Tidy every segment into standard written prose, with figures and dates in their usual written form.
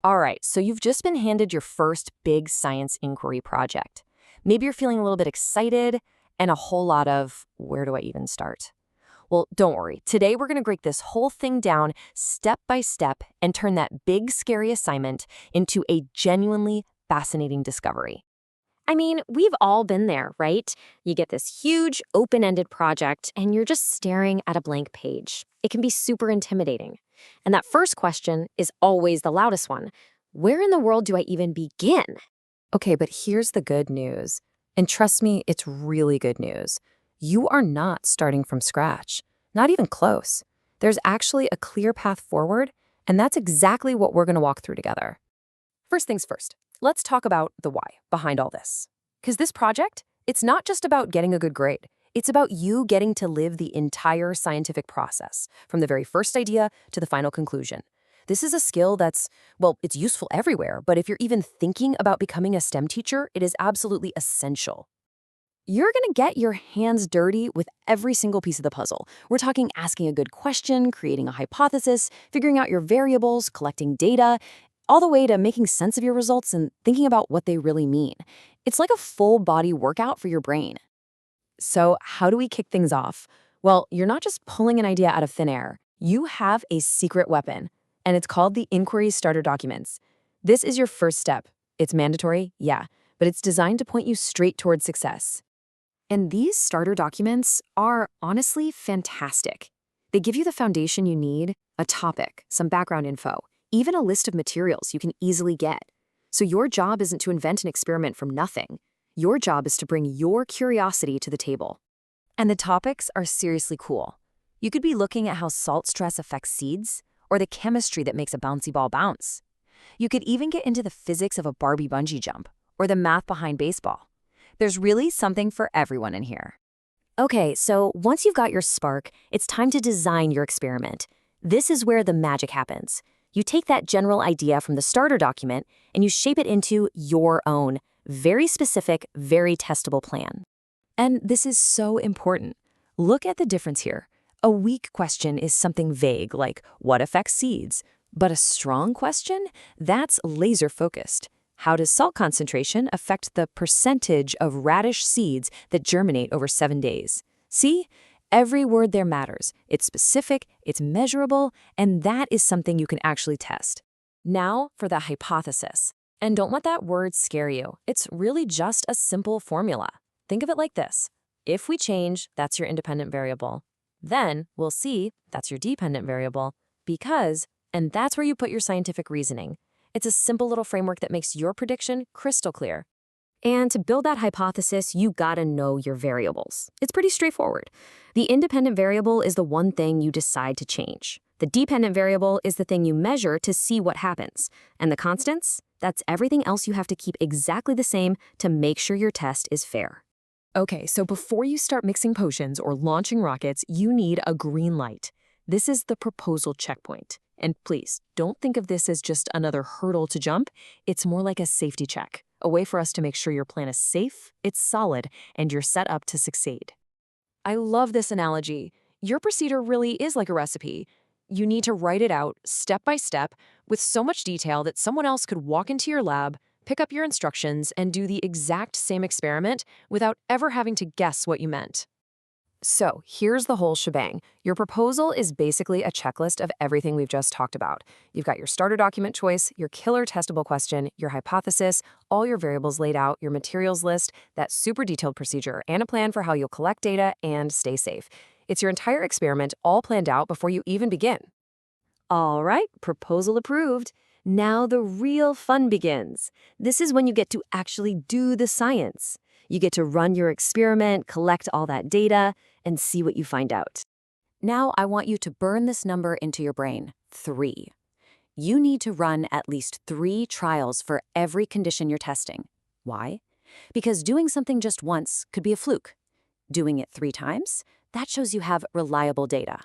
All right, so you've just been handed your first big science inquiry project. Maybe you're feeling a little bit excited and a whole lot of, where do I even start? Well, don't worry. Today we're going to break this whole thing down step by step and turn that big, scary assignment into a genuinely fascinating discovery. I mean, we've all been there, right? You get this huge, open ended project, and you're just staring at a blank page. It can be super intimidating. And that first question is always the loudest one. Where in the world do I even begin? Okay, but here's the good news. And trust me, it's really good news. You are not starting from scratch, not even close. There's actually a clear path forward, and that's exactly what we're going to walk through together. First things first, let's talk about the why behind all this. Because this project, it's not just about getting a good grade. It's about you getting to live the entire scientific process, from the very first idea to the final conclusion. This is a skill that's, well, it's useful everywhere, but if you're even thinking about becoming a STEM teacher, it is absolutely essential. You're going to get your hands dirty with every single piece of the puzzle. We're talking asking a good question, creating a hypothesis, figuring out your variables, collecting data, all the way to making sense of your results and thinking about what they really mean. It's like a full body workout for your brain. So, how do we kick things off? Well, you're not just pulling an idea out of thin air. You have a secret weapon, and it's called the Inquiry Starter Documents. This is your first step. It's mandatory, yeah, but it's designed to point you straight towards success. And these starter documents are honestly fantastic. They give you the foundation you need, a topic, some background info, even a list of materials you can easily get. So your job isn't to invent an experiment from nothing. Your job is to bring your curiosity to the table. And the topics are seriously cool. You could be looking at how salt stress affects seeds, or the chemistry that makes a bouncy ball bounce. You could even get into the physics of a Barbie bungee jump, or the math behind baseball. There's really something for everyone in here. Okay, so once you've got your spark, it's time to design your experiment. This is where the magic happens. You take that general idea from the starter document and you shape it into your own, very specific, very testable plan. And this is so important. Look at the difference here. A weak question is something vague like, what affects seeds? But a strong question? That's laser focused. How does salt concentration affect the percentage of radish seeds that germinate over 7 days? See? Every word there matters. It's specific, it's measurable, and that is something you can actually test. Now for the hypothesis. And don't let that word scare you. It's really just a simple formula. Think of it like this. If we change, that's your independent variable. Then we'll see, that's your dependent variable. Because, and that's where you put your scientific reasoning. It's a simple little framework that makes your prediction crystal clear. And to build that hypothesis, you gotta know your variables. It's pretty straightforward. The independent variable is the one thing you decide to change. The dependent variable is the thing you measure to see what happens. And the constants? That's everything else you have to keep exactly the same to make sure your test is fair. Okay, so before you start mixing potions or launching rockets, you need a green light. This is the proposal checkpoint. And please, don't think of this as just another hurdle to jump. It's more like a safety check, a way for us to make sure your plan is safe, it's solid, and you're set up to succeed. I love this analogy. Your procedure really is like a recipe. You need to write it out step by step with so much detail that someone else could walk into your lab, pick up your instructions, and do the exact same experiment without ever having to guess what you meant. So here's the whole shebang. Your proposal is basically a checklist of everything we've just talked about. You've got your starter document choice, your killer testable question, your hypothesis, all your variables laid out, your materials list, that super detailed procedure, and a plan for how you'll collect data and stay safe. It's your entire experiment all planned out before you even begin. All right, proposal approved. Now the real fun begins. This is when you get to actually do the science. You get to run your experiment, collect all that data, and see what you find out. Now I want you to burn this number into your brain, 3. You need to run at least 3 trials for every condition you're testing. Why? Because doing something just once could be a fluke. Doing it 3 times, that shows you have reliable data.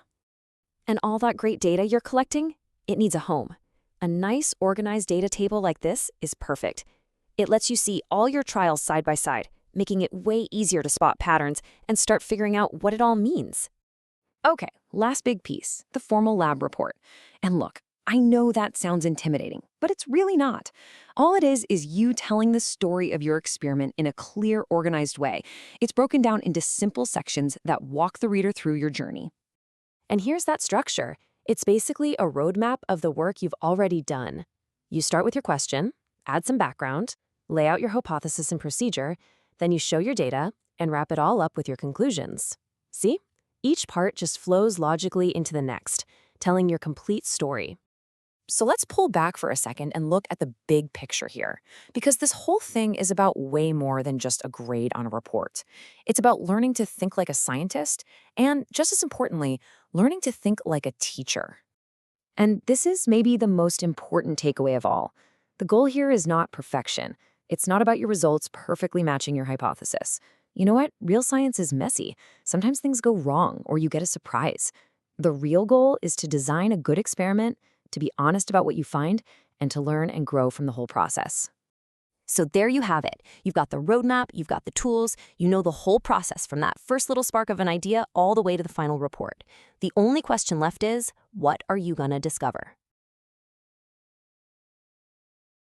And all that great data you're collecting, it needs a home. A nice, organized data table like this is perfect. It lets you see all your trials side by side, making it way easier to spot patterns and start figuring out what it all means. Okay, last big piece, the formal lab report. And look, I know that sounds intimidating, but it's really not. All it is you telling the story of your experiment in a clear, organized way. It's broken down into simple sections that walk the reader through your journey. And here's that structure. It's basically a roadmap of the work you've already done. You start with your question, add some background, lay out your hypothesis and procedure, then you show your data and wrap it all up with your conclusions. See? Each part just flows logically into the next, telling your complete story. So let's pull back for a second and look at the big picture here, because this whole thing is about way more than just a grade on a report. It's about learning to think like a scientist and, just as importantly, learning to think like a teacher. And this is maybe the most important takeaway of all. The goal here is not perfection. It's not about your results perfectly matching your hypothesis. You know what? Real science is messy. Sometimes things go wrong or you get a surprise. The real goal is to design a good experiment, to be honest about what you find, and to learn and grow from the whole process. So there you have it. You've got the roadmap, you've got the tools, you know the whole process from that first little spark of an idea all the way to the final report. The only question left is, what are you gonna discover?